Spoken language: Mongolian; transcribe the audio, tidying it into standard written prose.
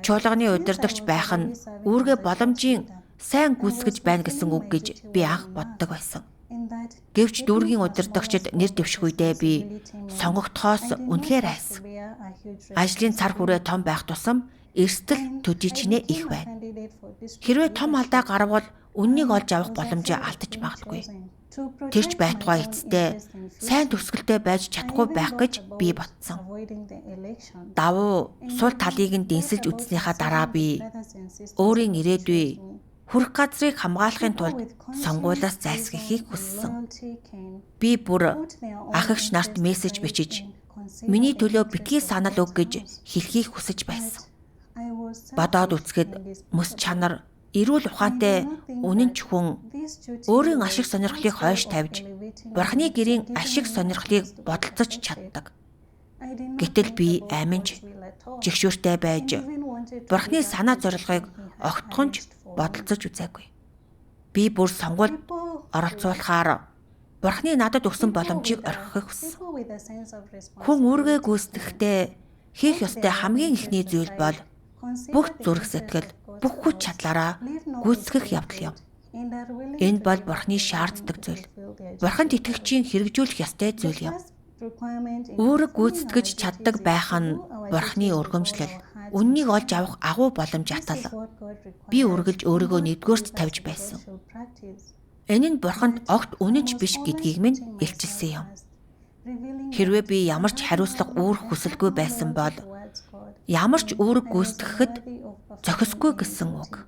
чуулганы удирдагч байх нь үүргээ боломжийн сайн гүйцэтгэж байна гэсэн үг гэж би анх боддог байсан. Гэвч дүүргийн удирдагчид нэр дэвших үедээ би сонгогдохоос үнэхээр айсан. Ажлын цар хүрээ том байх тусам эрсдэл төдий чинээ их байна. Хэрвээ том алдаа гарвал үннийг олж авах боломжоо алдаж магадгүй. Тэрч байтугай эцэстээ сайн төгсгөлтэй байж чадахгүй байх гэж би бодсон. Давуу сул талыг нь дэнсэлж үзснийхаа дараа би өөрийн ирээдүй хүрх газрыг хамгаалахын тулд сонгуулиас зайлсхийхийг хүссэн. Би бүр ах эгч нарт мессеж бичиж миний төлөө битгий санал өг гэж хэлхийг хүсэж байсан. Бодоод үзэхэд мэс чанар, эрүүл ухаантай үнэн ч хүн өөрийн ашиг сонирхлыг хойш тавьж Бурхны гэрийн ашиг сонирхлыг бодолцож чаддаг. Гэтэл би аминж жигшүүртэй байж Бурхны санаа зорилгыг огтхонч бодолцож үзээгүй. Би бүр сонгуульд оролцуулахаар Бурхны надад өгсөн боломжийг орхихыг хүссэн. Хүн үүргээ гүйцэтгэхдээ хийх ёстой хамгийн ихний зүйл бол бүх зүрх сэтгэл, бүх хүч чадлаараа гүйцэтгэх явдал юм. Энэ бол Бурхны шаарддаг зүйл. Бурханд итгэгчийн хэрэгжүүлэх ёстой зүйл юм. Үүрэг гүйцэтгэж чаддаг байх нь Бурхны өргөмжлөл, үннийг олж авах агуу боломж атал. Би үргэлж өөрийгөө нэгдүгээрт тавьж байсан. Энэ нь Бурханд огт үнэнч биш гэдгийг минь илчилсэн юм. Хэрвээ би ямар ч хариуцлага үүрэх хүсэлгүй байсан бол ямар ч үүрэг гүйцэтгэхэд зохисгүй гэсэн үг.